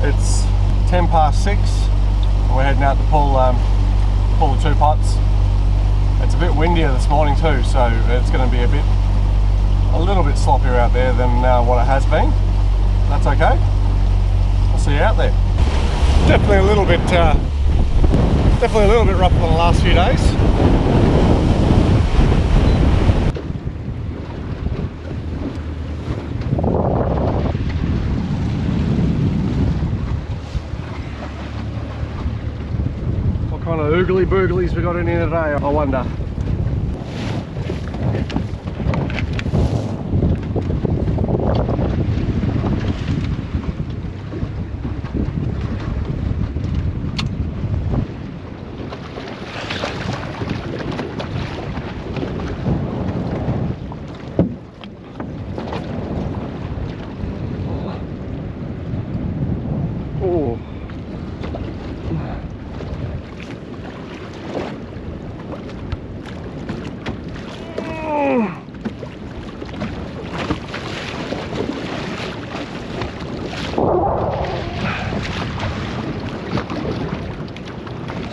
It's 6:10 and we're heading out to pull the 2 pots. It's a bit windier this morning too, so it's going to be a little bit sloppier out there than what it has been. That's okay. I'll see you out there. Definitely a little bit rougher than the last few days. What kind of oogly booglies we got in here today, I wonder.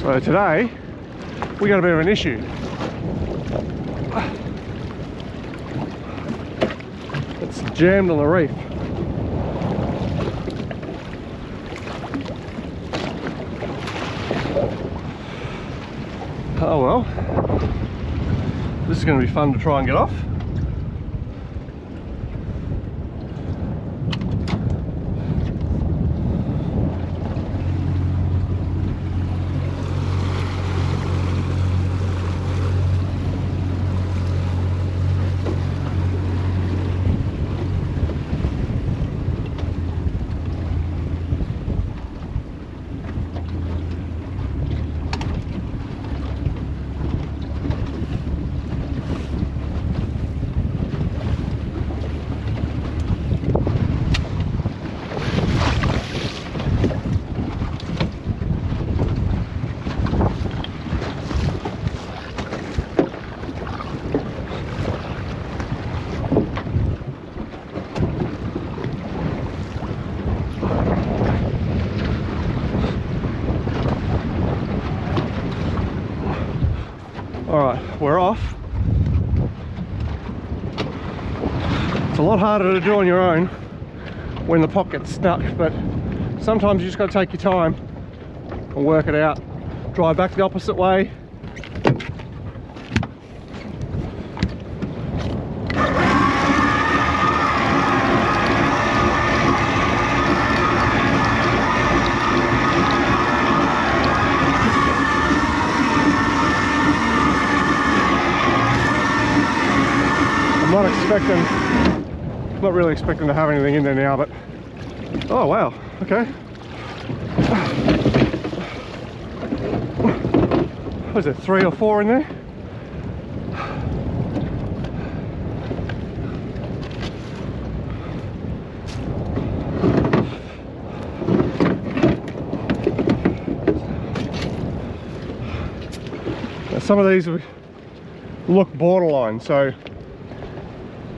So today we got a bit of an issue. It's jammed on the reef. Oh well, this is going to be fun to try and get off. Alright, we're off. It's a lot harder to do on your own when the pot gets stuck, but sometimes you just got to take your time and work it out. Drive back the opposite way. I'm not really expecting to have anything in there now, but oh wow, okay. Was there 3 or 4 in there? Now, some of these look borderline, so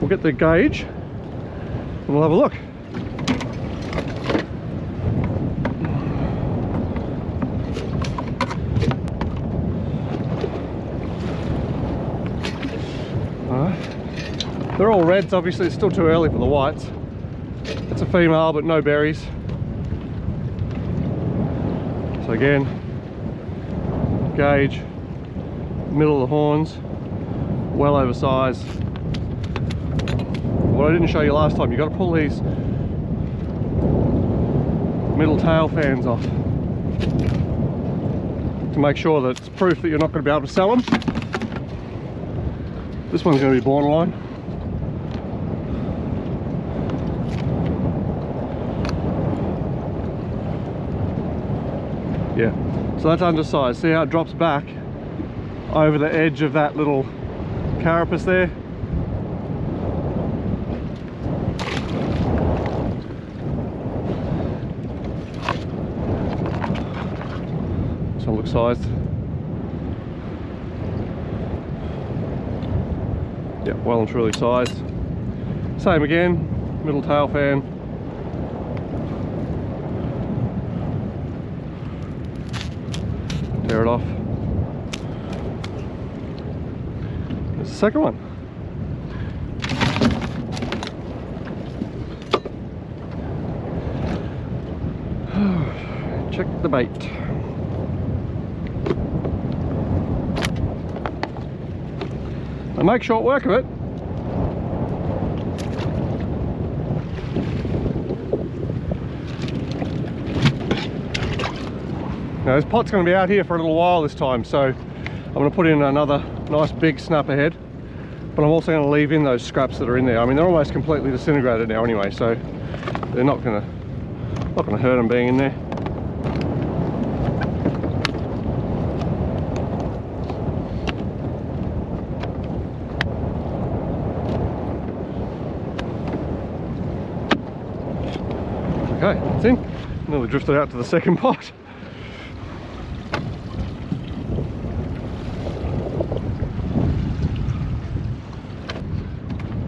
we'll get the gauge and we'll have a look. They're all reds, obviously. It's still too early for the whites. It's a female, but no berries. So again, gauge, middle of the horns, well oversized. What I didn't show you last time, you got to pull these middle tail fans off to make sure that it's proof that you're not going to be able to sell them. This one's going to be borderline. Yeah, so that's undersized. See how it drops back over the edge of that little carapace there? So it looks sized. Yeah, well and truly sized. Same again, middle tail fan. tear it off. There's the second one. Check the bait. I make short work of it. Now this pot's going to be out here for a little while this time, so I'm going to put in another nice big snapper head, but I'm also going to leave in those scraps that are in there. I mean, they're almost completely disintegrated now anyway, so they're not going to hurt them being in there. Okay, it's in. Nearly drifted out to the second pot.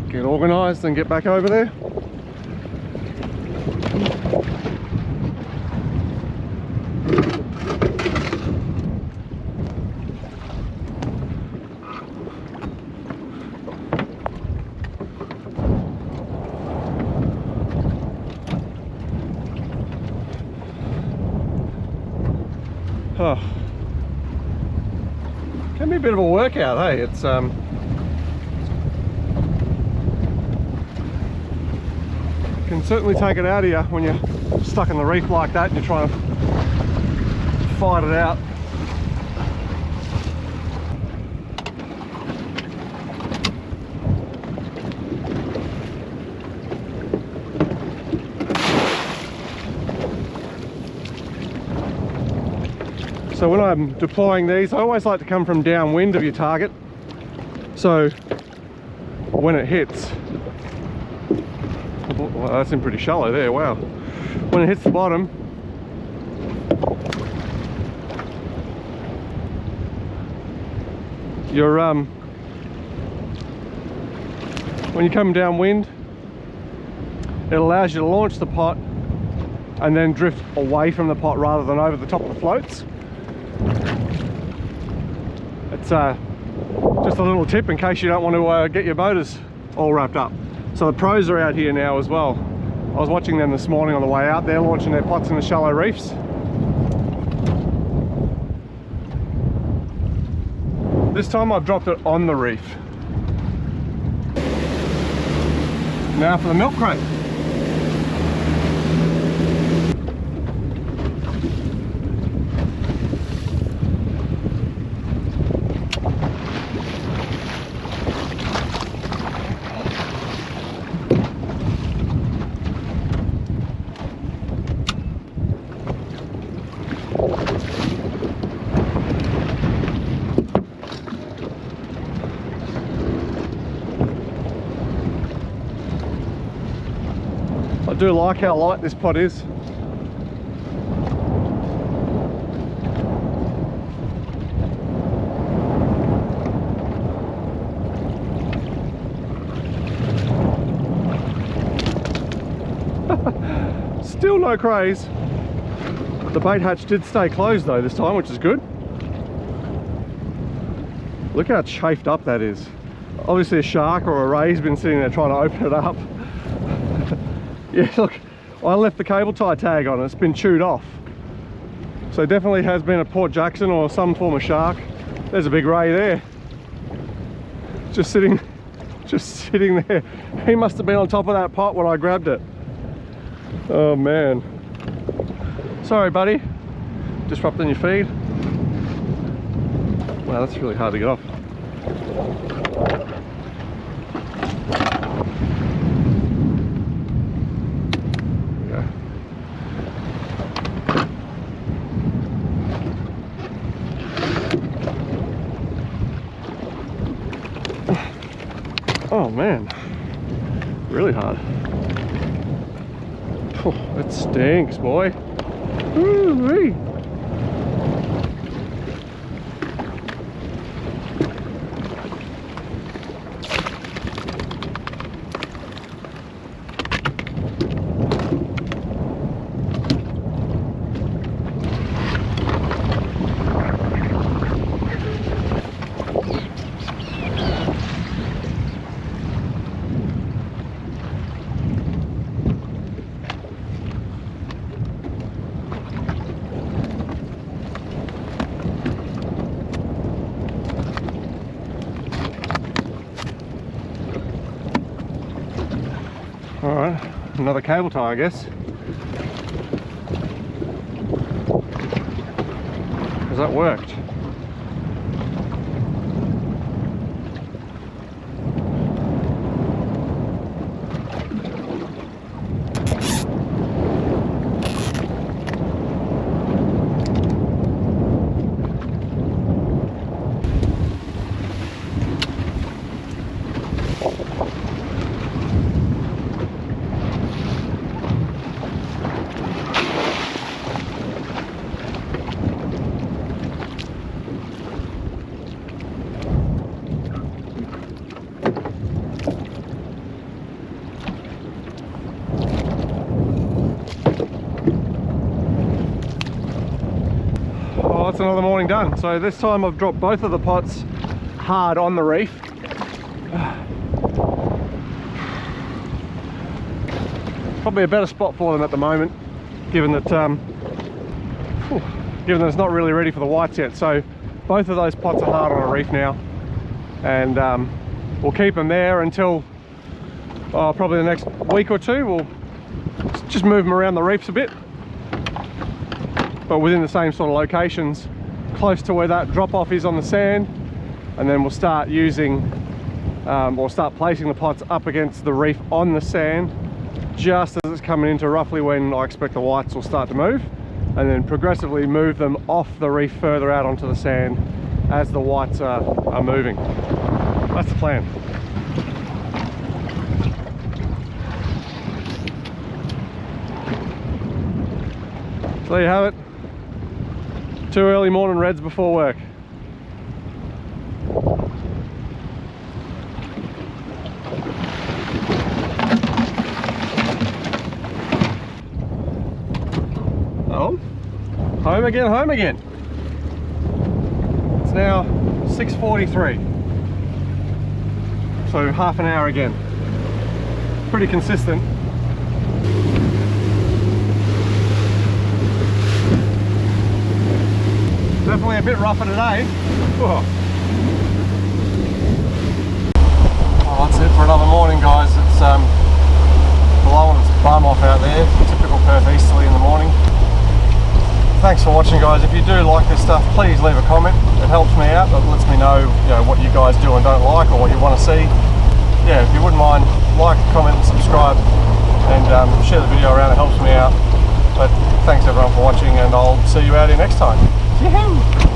Get organised and get back over there. Oh. Can be a bit of a workout, hey? It's can certainly take it out of you when you're stuck in the reef like that and you're trying to fight it out. So when I'm deploying these, I always like to come from downwind of your target. So when it hits, well, that's in pretty shallow there, wow. When it hits the bottom, you're when you come downwind, it allows you to launch the pot and then drift away from the pot rather than over the top of the floats. It's just a little tip in case you don't want to get your motors all wrapped up. So the pros are out here now as well. I was watching them this morning on the way out. They're launching their pots in the shallow reefs. This time I've dropped it on the reef. Now for the milk crate. I do like how light this pot is. Still no crays. The bait hatch did stay closed though this time, which is good. Look how chafed up that is. Obviously a shark or a ray's been sitting there trying to open it up. Yeah, look, I left the cable tie tag on, it's been chewed off. So it definitely has been a Port Jackson or some form of shark. There's a big ray there. Just sitting there. He must have been on top of that pot when I grabbed it. Oh man. Sorry buddy, disrupting your feed. Wow, that's really hard to get off. Oh man, really hard. Oh, that stinks, boy. Ooh-wee. another cable tie, I guess. Because that worked. That's another morning done. So this time I've dropped both of the pots hard on the reef. Probably a better spot for them at the moment, given that it's not really ready for the whites yet. So both of those pots are hard on a reef now, and we'll keep them there until probably the next week or two. We'll just move them around the reefs a bit, but within the same sort of locations, close to where that drop off is on the sand, and then we'll start using or start placing the pots up against the reef on the sand just as it's coming into roughly when I expect the whites will start to move, and then progressively move them off the reef further out onto the sand as the whites are moving. That's the plan. So there you have it. 2 early morning reds before work. Oh, home again, home again. It's now 6:43, so half an hour again. Pretty consistent. Definitely a bit rougher today. Whoa. Well, that's it for another morning, guys. It's blowing its bum off out there. Typical Perth easterly in the morning. Thanks for watching, guys. If you do like this stuff, please leave a comment. It helps me out. It lets me know, what you guys do and don't like, or what you want to see. Yeah, if you wouldn't mind, like, comment, and subscribe, and share the video around. It helps me out. But thanks everyone for watching, and I'll see you out here next time. Yahoo!